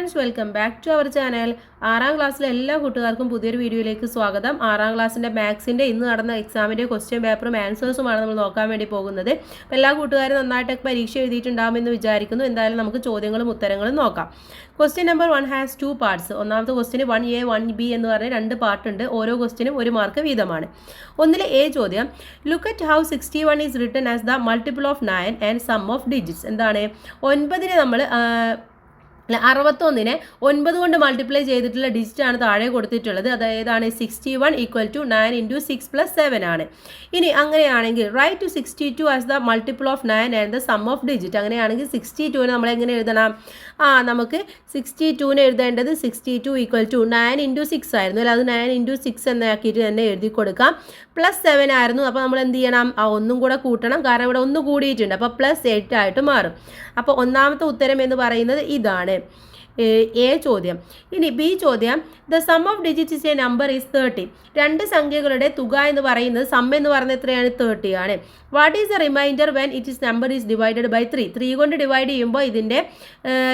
Friends, welcome back to our channel. 6ാം ക്ലാസ്സിലെ എല്ലാ കൂട്ടുകാർക്കും പുതിയൊരു വീഡിയോയിലേക്ക് സ്വാഗതം. 6ാം ക്ലാസ്സിൻ്റെ മാത്സിൻ്റെ ഇന്ന് നടന്ന എക്സാമിൻ്റെ ക്വസ്റ്റ്യൻ പേപ്പറും ആൻസേഴ്സുമാണ് നമ്മൾ നോക്കാൻ വേണ്ടി പോകുന്നത്. അപ്പോൾ എല്ലാ കൂട്ടുകാരും നന്നായിട്ട് പരീക്ഷ എഴുതിയിട്ടുണ്ടാകുമെന്ന് വിചാരിക്കുന്നു. എന്തായാലും നമുക്ക് ചോദ്യങ്ങളും ഉത്തരങ്ങളും നോക്കാം. Question number 1 has 2 parts. ഒന്നാമത്തെ ക്വസ്റ്റ്യന് 1A 1B എന്ന് പറഞ്ഞ് 2 പാർട്ടുണ്ട്. ഓരോ ക്വസ്റ്റ്യനും 1 മാർക്ക് വീതമാണ്. ഒന്നിലെ എ ചോദ്യം, look at how 61 is written as the multiple of 9 and sum of digits. എന്താണ് 9നെ നമ്മൾ 61നെ 9 കൊണ്ട് മൾട്ടിപ്ലൈ ചെയ്തിട്ടുള്ള ഡിജിറ്റാണ് താഴെ കൊടുത്തിട്ടുള്ളത്. അതായതാണ് 61 ഈക്വൽ ടു 9 ഇൻറ്റു 6 പ്ലസ് 7 ആണ്. ഇനി അങ്ങനെയാണെങ്കിൽ write to 62 as the multiple of 9 and the sum of digit. അങ്ങനെയാണെങ്കിൽ 62നെ നമ്മൾ എങ്ങനെ എഴുതണം? നമുക്ക് 62നെ എഴുതേണ്ടത് 62 ഈക്വൽ ടു 9 ഇൻറ്റു 6 ആയിരുന്നു അല്ലേ? അത് 9 ഇൻറ്റു 6 എന്നാക്കിയിട്ട് തന്നെ എഴുതി കൊടുക്കാം. പ്ലസ് 7 ആയിരുന്നു. അപ്പോൾ നമ്മൾ എന്ത് ചെയ്യണം? ഒന്നും കൂടെ കൂട്ടണം, കാരണം ഇവിടെ 1 കൂടിയിട്ടുണ്ട്. അപ്പോൾ പ്ലസ് 8 ആയിട്ട് മാറും. അപ്പോൾ ഒന്നാമത്തെ ഉത്തരം എന്ന് പറയുന്നത് ഇതാണ്, എ ചോദ്യം. ഇനി ബി ചോദ്യം, the sum of digits A number is 30. 2 സംഖ്യകളുടെ തുക എന്ന് പറയുന്നത് സം എന്ന് പറയുന്നത് എത്രയാണ്? 30 ആണ്. What is the remainder when it is number is divided by 3? 3 കൊണ്ട് ഡിവൈഡ് ചെയ്യുമ്പോൾ ഇതിൻ്റെ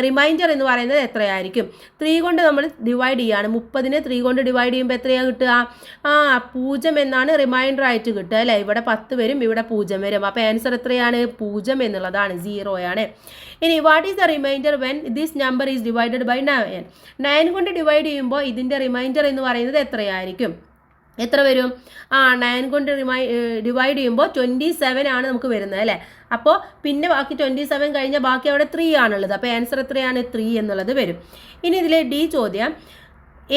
റിമൈൻഡർ എന്ന് പറയുന്നത് എത്രയായിരിക്കും? 3 കൊണ്ട് നമ്മൾ ഡിവൈഡ് ചെയ്യുകയാണ്. 30നെ 3 കൊണ്ട് ഡിവൈഡ് ചെയ്യുമ്പോൾ എത്രയാണ് കിട്ടുക? 0 എന്നാണ് റിമൈൻഡർ ആയിട്ട് കിട്ടുക അല്ലേ? ഇവിടെ 10 വരും, ഇവിടെ 0 വരും. അപ്പോൾ ആൻസർ എത്രയാണ്? 0 എന്നുള്ളതാണ്, 0 ആണ്. ഇനി what is the remainder when this number is divided by 9? 9 കൊണ്ട് ഡിവൈഡ് ചെയ്യുമ്പോൾ ഇതിൻ്റെ റിമൈൻഡർ എന്ന് പറയുന്നത് എത്രയായിരിക്കും? എത്ര വരും? 9 കൊണ്ട് ഡിവൈഡ് ചെയ്യുമ്പോൾ 27 ആണ് നമുക്ക് വരുന്നത് അല്ലേ? അപ്പോൾ പിന്നെ ബാക്കി 27 കഴിഞ്ഞാൽ ബാക്കി അവിടെ 3 ആണുള്ളത്. അപ്പോൾ ആൻസർ എത്രയാണ്? 3 എന്നുള്ളത് വരും. ഇനി ഇതിലെ ഡി ചോദ്യം,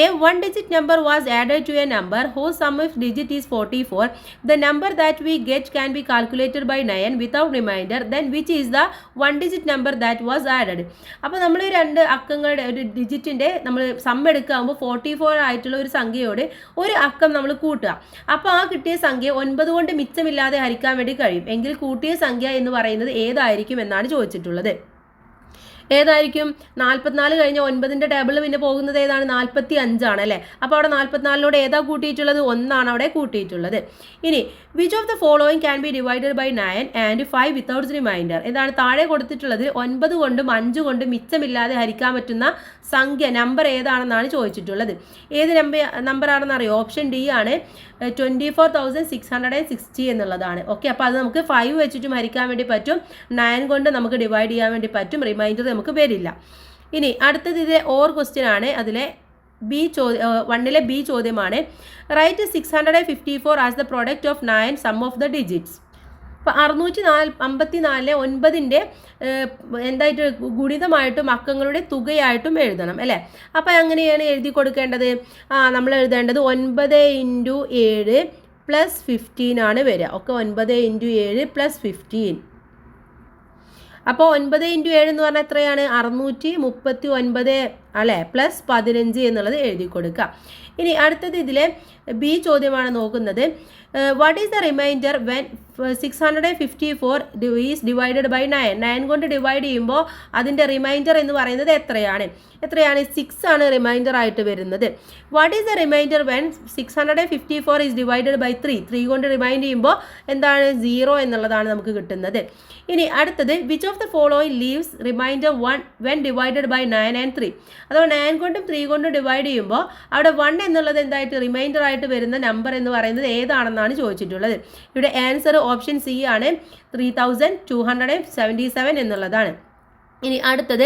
a one-digit number was added to a number whose sum of digit is 44. The number that we get can be calculated by 9 without remainder. Then which is the one-digit number that was added? അപ്പോൾ നമ്മൾ 2 അക്കങ്ങളുടെ ഒരു ഡിജിറ്റിൻ്റെ നമ്മൾ some എടുക്കുമ്പോൾ 44 ആയിട്ടുള്ള ഒരു സംഖ്യയോട് ഒരു അക്കം നമ്മൾ കൂട്ടുക. അപ്പോൾ കിട്ടിയ സംഖ്യ 9 കൊണ്ട് മിച്ചമില്ലാതെ ഹരിക്കാൻ വേണ്ടി കഴിയും. എങ്കിൽ കൂട്ടിയ സംഖ്യ എന്ന് പറയുന്നത് ഏതായിരിക്കും എന്നാണ് ചോദിച്ചിട്ടുള്ളത്. ഏതായിരിക്കും? 44 കഴിഞ്ഞ 9ന്റെ ടേബിളിൽ പിന്നെ പോകുന്നത് ഏതാണ്? 45 ആണ് അല്ലേ? അപ്പോൾ അവിടെ 44നോട് ഏതാ കൂട്ടിയിട്ടുള്ളത്? 1 ആണ് അവിടെ കൂട്ടിയിട്ടുള്ളത്. ഇനി which of the following can be divided by 9 and 5 without remainder? എന്താണ് താഴെ കൊടുത്തിട്ടുള്ളത്? 9 കൊണ്ടും 5 കൊണ്ടും മിച്ചമില്ലാതെ ഹരിക്കാൻ പറ്റുന്ന സംഖ്യ നമ്പർ ഏതാണെന്നാണ് ചോദിച്ചിട്ടുള്ളത്. ഏത് നമ്പർ ആണെന്ന് അറിയോ? ഓപ്ഷൻ ഡി ആണ്, 24,660 എന്നുള്ളതാണ്. ഓക്കെ, അപ്പോൾ അത് നമുക്ക് 5 വെച്ചിട്ടും ഹരിക്കാൻ വേണ്ടി പറ്റും, 9 കൊണ്ട് നമുക്ക് ഡിവൈഡ് ചെയ്യാൻ വേണ്ടി പറ്റും, റിമൈൻഡർ നമുക്ക് വരില്ല. ഇനി അടുത്തത് ഇതിലെ ഓർ ക്വസ്റ്റ്യൻ ആണ്. അതിലെ ബി വണ്ണിലെ ബി ചോദ്യമാണ്, write 654 as the product of 9 sum of the digits. അപ്പോൾ 654 9ൻ്റെ എന്തായിട്ട് ഗുണിതമായിട്ടും അക്കങ്ങളുടെ തുകയായിട്ടും എഴുതണം അല്ലേ? അപ്പോൾ എങ്ങനെയാണ് എഴുതി കൊടുക്കേണ്ടത്? നമ്മൾ എഴുതേണ്ടത് 9 ഇൻറ്റു 7 പ്ലസ് 15 ആണ് വരിക. Okay, 9 into 7 plus 15. അപ്പോൾ 9 ഇൻറ്റു 7 എന്ന് പറഞ്ഞാൽ എത്രയാണ്? 639 അല്ലേ? പ്ലസ് 15 എന്നുള്ളത് എഴുതി കൊടുക്കുക. ഇനി അടുത്തത് ഇതിലെ ബി ചോദ്യമാണ് നോക്കുന്നത്. What is the remainder when 654 is divided by 9? 9 കൊണ്ട് ഡിവൈഡ് ചെയ്യുമ്പോൾ അതിൻ്റെ റിമൈൻഡർ എന്ന് പറയുന്നത് എത്രയാണ്? 6 ആണ് റിമൈൻഡർ ആയിട്ട് വരുന്നത്. What is the remainder when 654 is divided by 3? 3 കൊണ്ട് റിമൈൻഡ് ചെയ്യുമ്പോൾ എന്താണ്? 0 എന്നുള്ളതാണ് നമുക്ക് കിട്ടുന്നത്. ഇനി അടുത്തത്, which of the following leaves remainder 1 when divided by 9 and 3? അഥവാ 9 കൊണ്ടും 3 കൊണ്ടും ഡിവൈഡ് ചെയ്യുമ്പോൾ അവിടെ 1 എന്നുള്ളത് എന്തായിട്ട് റിമൈൻഡർ ആയിട്ട് വരുന്ന നമ്പർ എന്ന് പറയുന്നത് ഏതാണെന്നാണ് ചോദിച്ചിട്ടുള്ളത്. ഇവിടെ ആൻസർ ഓപ്ഷൻ സി ആണ്, 3277 എന്നുള്ളതാണ്. ഇനി അടുത്തത്,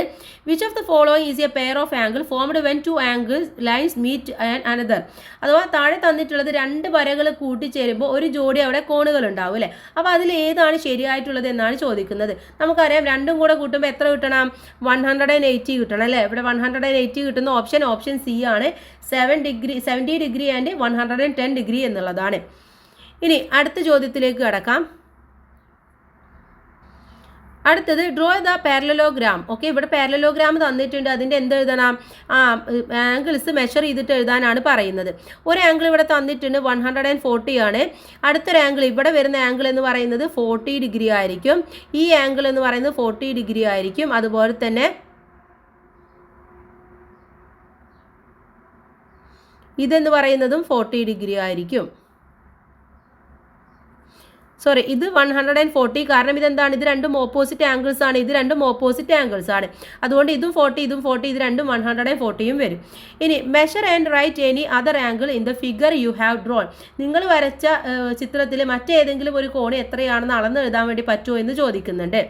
which of the following is a pair of angle formed when 2 angle lines meet and another? അഥവാ താഴെ തന്നിട്ടുള്ളത് 2 വരകൾ കൂട്ടിച്ചേരുമ്പോൾ ഒരു ജോഡി അവിടെ കോണുകൾ ഉണ്ടാവും അല്ലേ? അപ്പോൾ അതിൽ ഏതാണ് ശരിയായിട്ടുള്ളത് എന്നാണ് ചോദിക്കുന്നത്. നമുക്കറിയാം, രണ്ടും കൂടെ കൂട്ടുമ്പോൾ എത്ര കിട്ടണം? 180 കിട്ടണം അല്ലേ? ഇവിടെ 180 കിട്ടുന്ന ഓപ്ഷൻ സി ആണ്, 70 ഡിഗ്രി ആൻഡ് 110 ഡിഗ്രി എന്നുള്ളതാണ്. ഇനി അടുത്ത ചോദ്യത്തിലേക്ക് കടക്കാം. അടുത്തത്, ഡ്രോ ദ പാരലലോഗ്രാം. ഓക്കെ, ഇവിടെ പാരലലോഗ്രാം തന്നിട്ടുണ്ട്. അതിൻ്റെ എന്ത് എഴുതണം? ആംഗിൾസ് മെഷർ ചെയ്തിട്ട് എഴുതാനാണ് പറയുന്നത്. ഒരു ആംഗിൾ ഇവിടെ തന്നിട്ടുണ്ട്, 140 ആണ്. അടുത്തൊരു ആംഗിൾ, ഇവിടെ വരുന്ന ആംഗിൾ എന്ന് പറയുന്നത് 40 ഡിഗ്രി ആയിരിക്കും. ഈ ആംഗിൾ എന്ന് പറയുന്നത് 40 ഡിഗ്രി ആയിരിക്കും. അതുപോലെ തന്നെ ഇതെന്ന് പറയുന്നതും 40 ഡിഗ്രി ആയിരിക്കും. സോറി, ഇത് 140, കാരണം ഇതെന്താണ്, ഇത് രണ്ടും ഓപ്പോസിറ്റ് ആംഗിൾസ് ആണ്, ഇത് രണ്ടും ഓപ്പോസിറ്റ് ആംഗിൾസ് ആണ്. അതുകൊണ്ട് ഇതും 40 ഇതും 40, ഇത് രണ്ടും 140 വരും. ഇനി measure and write any other angle in the figure you have drawn. നിങ്ങൾ വരച്ച ചിത്രത്തിൽ മറ്റേതെങ്കിലും ഒരു കോണ് എത്രയാണെന്ന് അളന്ന് എഴുതാൻ വേണ്ടി പറ്റുമോ എന്ന് ചോദിക്കുന്നുണ്ട്.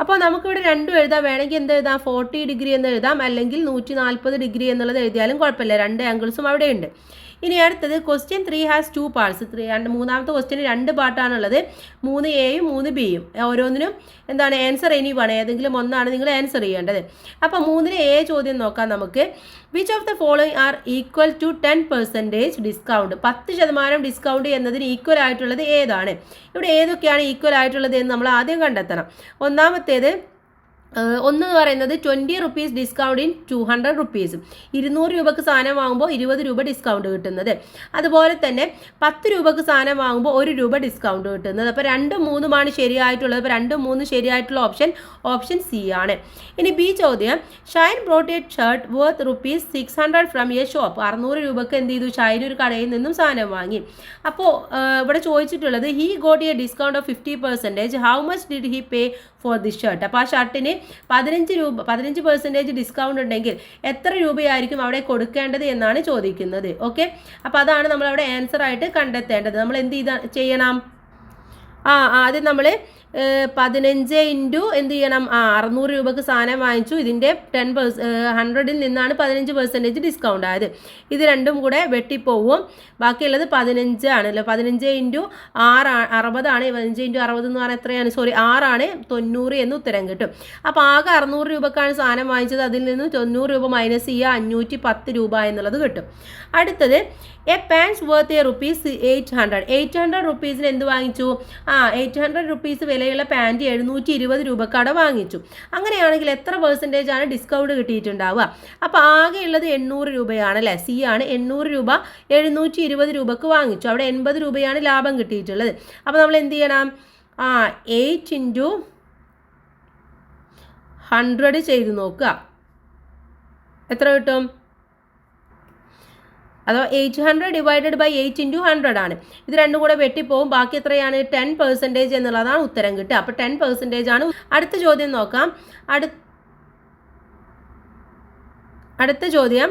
അപ്പോൾ നമുക്കിവിടെ രണ്ടും എഴുതാം. വേണമെങ്കിൽ എന്ത് എഴുതാം, 40 ഡിഗ്രി എന്ന് എഴുതാം, അല്ലെങ്കിൽ 140 ഡിഗ്രി എന്നുള്ളത് എഴുതിയാലും കുഴപ്പമില്ല. രണ്ട് ആംഗിൾസും അവിടെ ഉണ്ട്. ഇനി അടുത്തത് ക്വസ്റ്റ്യൻ 3 ഹാസ് 2 പാർട്സ്. മൂന്നാമത്തെ ക്വസ്റ്റ്യന് 2 പാർട്ടാണുള്ളത്, 3Aയും 3Bയും. ഓരോന്നിനും എന്താണ് ആൻസർ എനി വൺ, ഏതെങ്കിലും ഒന്നാണ് നിങ്ങൾ ആൻസർ ചെയ്യേണ്ടത്. അപ്പോൾ 3-ലെ A ചോദ്യം നോക്കാം നമുക്ക്. Which of the following are equal to 10% discount? 10% discount എന്നതിന് ഈക്വൽ ആയിട്ടുള്ളത് ഏതാണ്? ഇവിടെ ഏതൊക്കെയാണ് ഈക്വൽ ആയിട്ടുള്ളത് എന്ന് നമ്മൾ ആദ്യം കണ്ടെത്തണം. ഒന്നാമത്തേത് ഒന്ന് പറയുന്നത് 20 റുപ്പീസ് ഡിസ്കൗണ്ട് ഇൻ 200 റുപ്പീസ്. 200 രൂപക്ക് സാധനം വാങ്ങുമ്പോൾ 20 രൂപ ഡിസ്കൗണ്ട് കിട്ടുന്നത്. അതുപോലെ തന്നെ 10 രൂപക്ക് സാധനം വാങ്ങുമ്പോൾ 1 രൂപ ഡിസ്കൗണ്ട് കിട്ടുന്നത്. അപ്പോൾ 2ഉം 3ഉമാണ് ശരിയായിട്ടുള്ളത്. അപ്പോൾ 2ഉം 3ഉം ശരിയായിട്ടുള്ള ഓപ്ഷൻ സി ആണ്. ഇനി ബി ചോദ്യം, Shine brought A shirt worth rupees 600 from A shop. 600 രൂപക്ക് എന്ത് ചെയ്തു, ഷൈൻ ഒരു കടയിൽ നിന്നും സാധനം വാങ്ങി. അപ്പോൾ ഇവിടെ ചോദിച്ചിട്ടുള്ളത് he got A discount of 50%. How much did he pay for this shirt? അപ്പോൾ ആ ഷർട്ടിന് 15% ഡിസ്കൗണ്ട് ഉണ്ടെങ്കിൽ എത്ര രൂപയായിരിക്കും അവിടെ കൊടുക്കേണ്ടത് എന്നാണ് ചോദിക്കുന്നത്. ഓക്കെ, അപ്പോൾ അതാണ് നമ്മൾ അവിടെ ആൻസർ ആയിട്ട് കണ്ടെത്തേണ്ടത്. നമ്മൾ എന്ത് ചെയ്യണം, ആദ്യം നമ്മൾ 15 ഇൻറ്റു എന്ത് ചെയ്യണം, 600 രൂപക്ക് സാധനം വാങ്ങിച്ചു. ഇതിൻ്റെ 100ൽ നിന്നാണ് 15% ഡിസ്കൗണ്ട് ആയത്. ഇത് രണ്ടും കൂടെ വെട്ടിപ്പോവും. ബാക്കിയുള്ളത് 15 ആണല്ലോ. 15 ഇൻറ്റു 6 60 ആണ്. 15 ഇൻറ്റു 60 എന്ന് പറഞ്ഞാൽ എത്രയാണ്, സോറി 6 ആണ്, 90 എന്ന് ഉത്തരം കിട്ടും. അപ്പോൾ ആകെ 600 രൂപക്കാണ് സാധനം വാങ്ങിച്ചത്. അതിൽ നിന്ന് 90 രൂപ മൈനസ് ചെയ്യുക, 510 രൂപ എന്നുള്ളത് കിട്ടും. അടുത്തത് എ പാൻസ് വർത്ത് റുപ്പീസ് 800. 800 റുപ്പീസിന് എന്ത് വാങ്ങിച്ചു, 800 റുപ്പീസ് വിലയുള്ള പാൻറ്റ് 720 രൂപക്കട വാങ്ങിച്ചു. അങ്ങനെയാണെങ്കിൽ എത്ര % ആണ് ഡിസ്കൗണ്ട് കിട്ടിയിട്ടുണ്ടാവുക? അപ്പോൾ ആകെയുള്ളത് 800 രൂപയാണ് അല്ലേ, സി ആണ്. 800 രൂപ 720 രൂപക്ക് വാങ്ങിച്ചു. അവിടെ 80 രൂപയാണ് ലാഭം കിട്ടിയിട്ടുള്ളത്. അപ്പോൾ നമ്മൾ എന്ത് ചെയ്യണം, 8 ഇൻറ്റു 100 ചെയ്ത് നോക്കുക, എത്ര കിട്ടും? അതോ 800 ഡിവൈഡഡ് ബൈ 8 ഇൻറ്റു 100 ആണ്. ഇത് രണ്ടും കൂടെ വെട്ടിപ്പോവും. ബാക്കി എത്രയാണ്, 10% എന്നുള്ളതാണ് ഉത്തരം കിട്ടുക. അപ്പോൾ 10% ആണ്. അടുത്ത ചോദ്യം നോക്കാം. അടുത്ത ചോദ്യം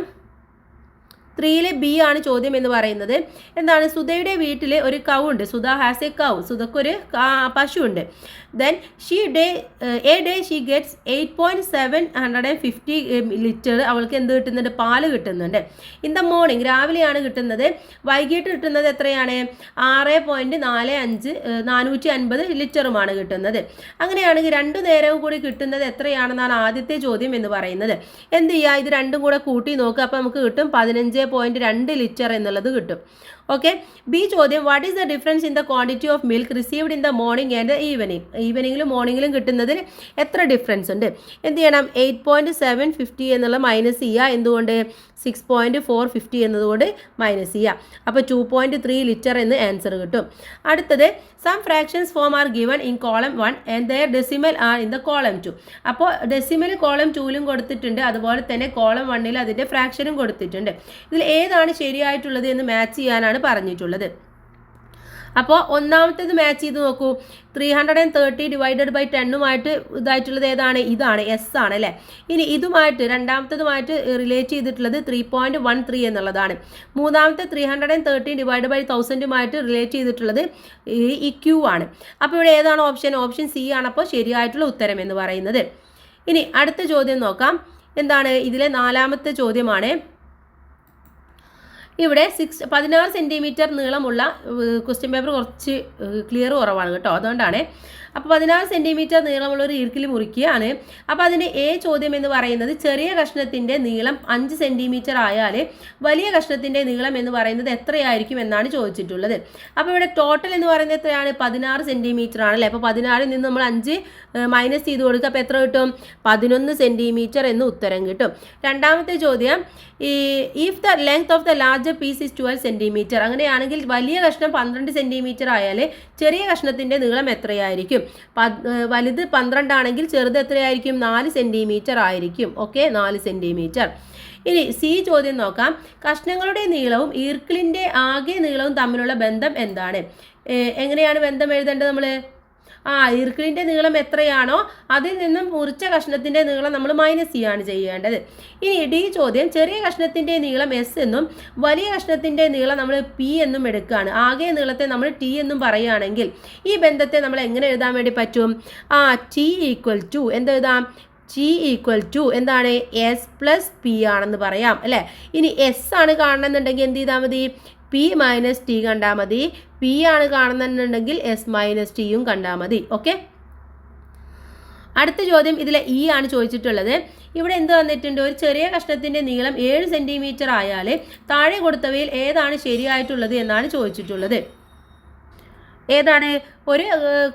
3-ലെ ബി ആണ് ചോദ്യം എന്ന് പറയുന്നത്. എന്താണ്, സുധയുടെ വീട്ടിൽ ഒരു കൗ ഉണ്ട്. Sudha has a cow. സുധക്കൊരു പശു ഉണ്ട്. Then a day she gets 8.750 litre. അവൾക്ക് എന്ത് കിട്ടുന്നുണ്ട്, പാല് കിട്ടുന്നുണ്ട്. ഇൻ ദ മോർണിംഗ്, രാവിലെയാണ് കിട്ടുന്നത്. വൈകിട്ട് കിട്ടുന്നത് എത്രയാണ്, 450 ലിറ്ററുമാണ് കിട്ടുന്നത്. അങ്ങനെയാണെങ്കിൽ 2 നേരവും കൂടി കിട്ടുന്നത് എത്രയാണെന്നാണ് ആദ്യത്തെ ചോദ്യം എന്ന് പറയുന്നത്. എന്ത് ചെയ്യുക, ഇത് രണ്ടും കൂടെ കൂട്ടി നോക്കുക. അപ്പോൾ നമുക്ക് കിട്ടും 15.2 ലിറ്റർ എന്നുള്ളത് കിട്ടും. ഓക്കെ, ബി ചോദ്യം, what is the difference in the quantity of milk received in the morning and evening? ഈവനിങ്ങിലും മോർണിംഗിലും കിട്ടുന്നതിന് എത്ര ഡിഫറൻസ് ഉണ്ട്? എന്ത് ചെയ്യണം, 8.750 എന്നുള്ള മൈനസ് ചെയ്യുക. എന്തുകൊണ്ട്, 6.450 എന്നതുകൊണ്ട് മൈനസ് ചെയ്യുക. അപ്പോൾ 2.3 ലിറ്റർ എന്ന് ആൻസർ കിട്ടും. അടുത്തത്, some fractions form are given in column 1 and their decimal are in the column 2. അപ്പോൾ ഡെസിമൽ കോളം 2ലും കൊടുത്തിട്ടുണ്ട്, അതുപോലെ തന്നെ കോളം 1ൽ അതിൻ്റെ ഫ്രാക്ഷനും കൊടുത്തിട്ടുണ്ട്. ഇതിൽ ഏതാണ് ശരിയായിട്ടുള്ളത് എന്ന് മാച്ച് ചെയ്യാനാണ് പറഞ്ഞിട്ടുള്ളത്. അപ്പോൾ ഒന്നാമത്തേത് മാച്ച് ചെയ്ത് നോക്കൂ. 330 ഡിവൈഡഡ് ബൈ 10ഉമായിട്ട് ഇതായിട്ടുള്ളത് ഏതാണ്, ഇതാണ്, എസ് ആണ് അല്ലേ. ഇനി ഇതുമായിട്ട് രണ്ടാമത്തേതുമായിട്ട് റിലേറ്റ് ചെയ്തിട്ടുള്ളത് 3.13 എന്നുള്ളതാണ്. മൂന്നാമത്തെ 330 ഡിവൈഡ് ബൈ 1000ഉമായിട്ട് റിലേറ്റ് ചെയ്തിട്ടുള്ളത് ഈ ക്യൂ ആണ്. അപ്പോൾ ഇവിടെ ഏതാണ് ഓപ്ഷൻ സി ആണ്. അപ്പോൾ ശരിയായിട്ടുള്ള ഉത്തരം എന്ന് പറയുന്നത്. ഇനി അടുത്ത ചോദ്യം നോക്കാം. എന്താണ്, ഇതിലെ 4ാമത്തെ ചോദ്യമാണ്. ഇവിടെ 16 സെൻറ്റിമീറ്റർ നീളമുള്ള ക്വസ്റ്റ്യൻ പേപ്പർ കുറച്ച് ക്ലിയർ കുറവാണ് കേട്ടോ, അതുകൊണ്ടാണ്. അപ്പോൾ 16 സെൻറ്റിമീറ്റർ നീളമുള്ള ഒരു ഈർക്കിൽ മുറിക്കുകയാണ്. അപ്പോൾ അതിന് എ ചോദ്യം എന്ന് പറയുന്നത് ചെറിയ കഷ്ണത്തിൻ്റെ നീളം 5 സെൻറ്റിമീറ്റർ ആയാൽ വലിയ കഷ്ണത്തിൻ്റെ നീളം എന്ന് പറയുന്നത് എത്രയായിരിക്കും എന്നാണ് ചോദിച്ചിട്ടുള്ളത്. അപ്പോൾ ഇവിടെ ടോട്ടൽ എന്ന് പറയുന്നത് എത്രയാണ്, 16 സെൻറ്റിമീറ്റർ ആണല്ലേ. അപ്പോൾ 16ൽ നിന്ന് നമ്മൾ 5 മൈനസ് ചെയ്ത് കൊടുക്കുക. അപ്പോൾ എത്ര കിട്ടും, 11 സെൻറ്റിമീറ്റർ എന്ന് ഉത്തരം കിട്ടും. രണ്ടാമത്തെ ചോദ്യം, if the length of the larger piece is 12 centimetre. അങ്ങനെയാണെങ്കിൽ വലിയ കഷ്ണം 12 സെൻറ്റിമീറ്റർ ആയാൽ ചെറിയ കഷ്ണത്തിൻ്റെ നീളം എത്രയായിരിക്കും? വലുത് 12 ആണെങ്കിൽ ചെറുത് എത്രയായിരിക്കും, 4 സെൻറ്റിമീറ്റർ ആയിരിക്കും. Okay, 4 centimetre. ഇനി സി ചോദ്യം നോക്കാം. കഷ്ണങ്ങളുടെ നീളവും ഈർക്കിളിൻ്റെ ആകെ നീളവും തമ്മിലുള്ള ബന്ധം എന്താണ്? എങ്ങനെയാണ് ബന്ധം എഴുതേണ്ടത് നമ്മൾ? ഇർക്കിളിൻ്റെ നീളം എത്രയാണോ അതിൽ നിന്നും മുറിച്ച കഷ്ണത്തിൻ്റെ നീളം നമ്മൾ മൈനസ് ചെയ്യാണ് ചെയ്യേണ്ടത്. ഇനി ഡി ചോദ്യം, ചെറിയ കഷ്ണത്തിൻ്റെ നീളം എസ് എന്നും വലിയ കഷ്ണത്തിൻ്റെ നീളം നമ്മൾ പി എന്നും എടുക്കുകയാണ്. ആകെ നീളത്തെ നമ്മൾ ടി എന്നും പറയുകയാണെങ്കിൽ ഈ ബന്ധത്തെ നമ്മൾ എങ്ങനെ എഴുതാൻ വേണ്ടി പറ്റും? ടി ഈക്വൽ ടു എന്തെഴുതാം? ടി ഈക്വൽ ടു എന്താണ്? എസ് പ്ലസ് പി ആണെന്ന് പറയാം അല്ലേ. ഇനി എസ് ആണ് കാണണമെന്നുണ്ടെങ്കിൽ എന്ത് ചെയ്താൽ മതി? പി മൈനസ് ടി കണ്ടാൽ മതി. പി ആണ് കാണുന്നുണ്ടെങ്കിൽ എസ് മൈനസ് ടിയും കണ്ടാൽ മതി. ഓക്കെ, അടുത്ത ചോദ്യം ഇതിലെ ഇ ആണ് ചോദിച്ചിട്ടുള്ളത്. ഇവിടെ എന്ത് വന്നിട്ടുണ്ട്? ഒരു ചെറിയ കഷ്ണത്തിൻ്റെ നീളം 7 സെൻറ്റിമീറ്റർ ആയാൽ താഴെ കൊടുത്തവയിൽ ഏതാണ് ശരിയായിട്ടുള്ളത് എന്നാണ് ചോദിച്ചിട്ടുള്ളത്. ഏതാണ്? ഒരു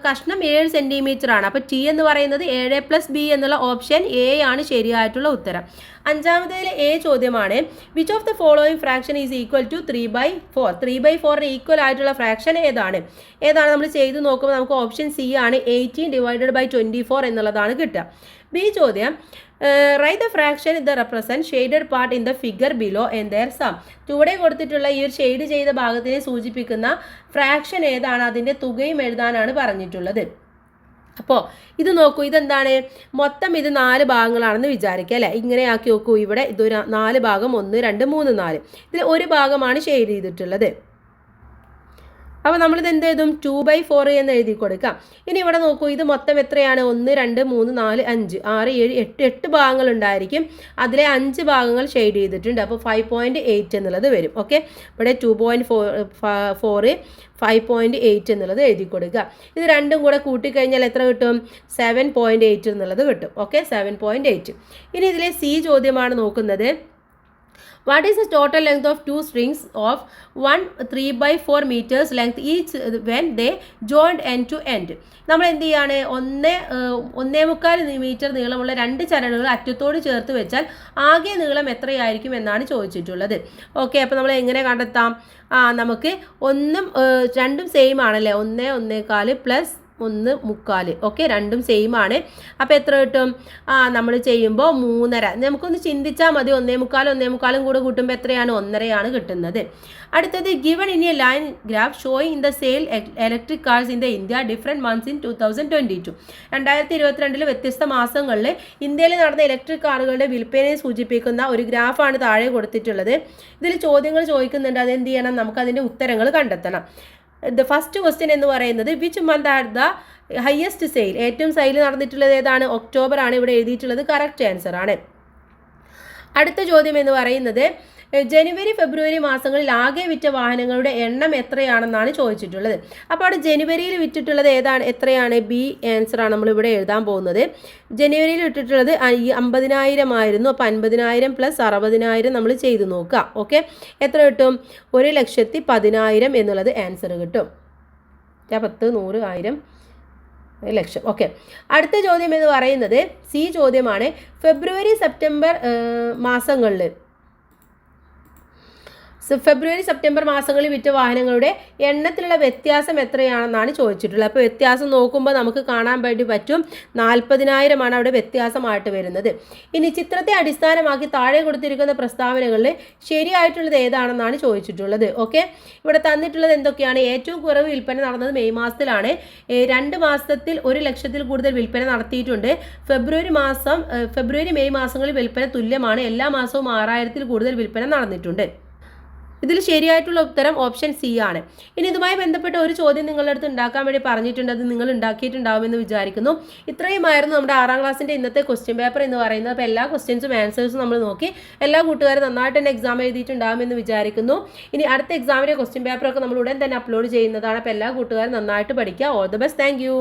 കഷ്ണം 7 സെൻറ്റിമീറ്റർ ആണ്. അപ്പോൾ ടി എന്ന് പറയുന്നത് 7+b എന്നുള്ള ഓപ്ഷൻ എ ആണ് ശരിയായിട്ടുള്ള ഉത്തരം. അഞ്ചാമതിൽ എ ചോദ്യമാണ്, which of the following fraction is equal to 3/4? 3/4 equal ആയിട്ടുള്ള ഫ്രാക്ഷൻ ഏതാണ്? നമ്മൾ ചെയ്ത് നോക്കുമ്പോൾ നമുക്ക് ഓപ്ഷൻ സി ആണ് 18/24 എന്നുള്ളതാണ് കിട്ടുക. ബി ചോദ്യം, write the fraction the represent shaded part in the figure below and their sum. ചുവടെ കൊടുത്തിട്ടുള്ള ഈ ഒരു ഷെയ്ഡ് ചെയ്ത ഭാഗത്തിനെ സൂചിപ്പിക്കുന്ന ഫ്രാക്ഷൻ ഏതാണ്? അതിൻ്റെ തുകയും എഴുതാനാണ് പറഞ്ഞിട്ടുള്ളത്. അപ്പോൾ ഇത് നോക്കൂ, ഇതെന്താണ്? മൊത്തം ഇത് 4 ഭാഗങ്ങളാണെന്ന് വിചാരിക്കുക അല്ലേ. ഇങ്ങനെ ആക്കി നോക്കൂ. ഇവിടെ ഇതൊരു 4 ഭാഗം, 1 2 3 4. ഇതിൽ ഒരു ഭാഗമാണ് ഷെയ്ഡ് ചെയ്തിട്ടുള്ളത്. അപ്പോൾ നമ്മളിത് എന്ത് എഴുതും? 2/4 എന്ന് എഴുതി കൊടുക്കാം. ഇനി ഇവിടെ നോക്കൂ, ഇത് മൊത്തം എത്രയാണ്? 1 2 3 4 5 6 7 8 ഭാഗങ്ങൾ ഉണ്ടായിരിക്കും. അതിലെ 5 ഭാഗങ്ങൾ ഷെയ്ഡ് ചെയ്തിട്ടുണ്ട്. അപ്പോൾ 5.8 എന്നുള്ളത് വരും. ഓക്കെ, ഇവിടെ 2.4 5.8 എന്നുള്ളത് എഴുതി കൊടുക്കുക. ഇത് രണ്ടും കൂടെ കൂട്ടിക്കഴിഞ്ഞാൽ എത്ര കിട്ടും? 7.8 എന്നുള്ളത് കിട്ടും. ഓക്കെ, 7.8. ഇനി ഇതിലെ സി ചോദ്യമാണ് നോക്കുന്നത്. What is the total length of 2 strings of 1 3/4 meters length each when they joined end to end? നമ്മൾ എന്ത് ചെയ്യാണ്? 1.25 മീറ്റർ നീളമുള്ള 2 ചരടുകൾ അറ്റത്തോട് ചേർത്ത് വെച്ചാൽ ആകെ നീളം എത്രയായിരിക്കും എന്നാണ് ചോദിച്ചിട്ടുള്ളത്. ഓക്കെ, അപ്പോൾ നമ്മൾ എങ്ങനെ കണ്ടെത്താം? നമുക്ക് 1ഉം 2ഉം സെയിം ആണല്ലേ. 1 1/4 പ്ലസ് 1 3/4. ഓക്കെ, രണ്ടും സെയിം ആണ്. അപ്പോൾ എത്ര കിട്ടും? നമ്മൾ ചെയ്യുമ്പോൾ 3.5. നമുക്കൊന്ന് ചിന്തിച്ചാൽ മതി. 1/4 1/4 കൂടെ കൂട്ടുമ്പോൾ എത്രയാണ്? 1.5 കിട്ടുന്നത്. അടുത്തത്, given in A line graph showing in the sale electric cars in the India different months in 2022. 2022 വ്യത്യസ്ത മാസങ്ങളിൽ ഇന്ത്യയിൽ നടന്ന ഇലക്ട്രിക് കാറുകളുടെ വിൽപ്പനയെ സൂചിപ്പിക്കുന്ന ഒരു ഗ്രാഫാണ് താഴെ കൊടുത്തിട്ടുള്ളത്. ഇതിൽ ചോദ്യങ്ങൾ ചോദിക്കുന്നുണ്ട്. അതെന്ത് ചെയ്യണം? നമുക്കതിൻ്റെ ഉത്തരങ്ങൾ കണ്ടെത്തണം. ദ ഫസ്റ്റ് ക്വസ്റ്റ്യൻ എന്ന് പറയുന്നത്, which month add the highest sale? ഏറ്റവും സെയിൽ നടന്നിട്ടുള്ളത് ഏതാണ്? ഒക്ടോബർ ആണ് ഇവിടെ എഴുതിയിട്ടുള്ളത്. കറക്റ്റ് ആൻസർ ആണ്. അടുത്ത ചോദ്യം എന്ന് പറയുന്നത്, ജനുവരി ഫെബ്രുവരി മാസങ്ങളിൽ ആകെ വിറ്റ വാഹനങ്ങളുടെ എണ്ണം എത്രയാണെന്നാണ് ചോദിച്ചിട്ടുള്ളത്. അപ്പോൾ അവിടെ ജനുവരിയിൽ വിറ്റിട്ടുള്ളത് എത്രയാണ്? ബി ആൻസർ ആണ് നമ്മളിവിടെ എഴുതാൻ പോകുന്നത്. ജനുവരിയിൽ വിറ്റിട്ടുള്ളത് 50,000 ആയിരുന്നു. അപ്പോൾ 50,000 പ്ലസ് 60,000 നമ്മൾ ചെയ്ത് നോക്കുക. ഓക്കെ, എത്ര കിട്ടും? 1,10,000 എന്നുള്ളത് ആൻസർ കിട്ടും. 10 100 1000 ലക്ഷം. ഓക്കെ, അടുത്ത ചോദ്യം എന്ന് പറയുന്നത് സി ചോദ്യമാണ്. ഫെബ്രുവരി സെപ്റ്റംബർ മാസങ്ങളിൽ വിറ്റ വാഹനങ്ങളുടെ എണ്ണത്തിലുള്ള വ്യത്യാസം എത്രയാണെന്നാണ് ചോദിച്ചിട്ടുള്ളത്. അപ്പോൾ വ്യത്യാസം നോക്കുമ്പോൾ നമുക്ക് കാണാൻ വേണ്ടി പറ്റും 40,000 ആണ് അവിടെ വ്യത്യാസമായിട്ട് വരുന്നത്. ഇനി ചിത്രത്തെ അടിസ്ഥാനമാക്കി താഴെ കൊടുത്തിരിക്കുന്ന പ്രസ്താവനകളിൽ ശരിയായിട്ടുള്ളത് ഏതാണെന്നാണ് ചോദിച്ചിട്ടുള്ളത്. ഓക്കെ, ഇവിടെ തന്നിട്ടുള്ളത് എന്തൊക്കെയാണ്? ഏറ്റവും കുറവ് വിൽപ്പന നടന്നത് മെയ് മാസത്തിലാണ്. 2 മാസത്തിൽ 1 ലക്ഷത്തിൽ കൂടുതൽ വിൽപ്പന നടത്തിയിട്ടുണ്ട്. ഫെബ്രുവരി മെയ് മാസങ്ങളിൽ വിൽപ്പന തുല്യമാണ്. എല്ലാ മാസവും 6000-ൽ കൂടുതൽ വിൽപ്പന നടന്നിട്ടുണ്ട്. ഇതിൽ ശരിയായിട്ടുള്ള ഉത്തരം ഓപ്ഷൻ സി ആണ്. ഇനി ഇതുമായി ബന്ധപ്പെട്ട ഒരു ചോദ്യം നിങ്ങളുടെ അടുത്ത് ഉണ്ടാക്കാൻ വേണ്ടി പറഞ്ഞിട്ടുണ്ട്. അത് നിങ്ങൾ ഉണ്ടാക്കിയിട്ടുണ്ടാവുമെന്ന് വിചാരിക്കുന്നു. ഇത്രയുമായിരുന്നു നമ്മുടെ 6ാം ക്ലാസ്സിൻ്റെ ഇന്നത്തെ ക്വസ്റ്റ്യൻ പേപ്പർ എന്ന് പറയുന്നത്. അപ്പോൾ എല്ലാ ക്വസ്റ്റ്യൻസും ആൻസേഴ്സും നമ്മൾ നോക്കി. എല്ലാ കൂട്ടുകാരും നന്നായിട്ട് തന്നെ എക്സാം എഴുതിയിട്ടുണ്ടാകുമെന്ന് വിചാരിക്കുന്നു. ഇനി അടുത്ത എക്സാമിൻ്റെ ക്വസ്റ്റ്യൻ പേപ്പറൊക്കെ നമ്മൾ ഉടൻ തന്നെ അപ്ലോഡ് ചെയ്യുന്നതാണ്. അപ്പോൾ എല്ലാ കൂട്ടുകാരും നന്നായിട്ട് പഠിക്കുക. All the best. Thank you.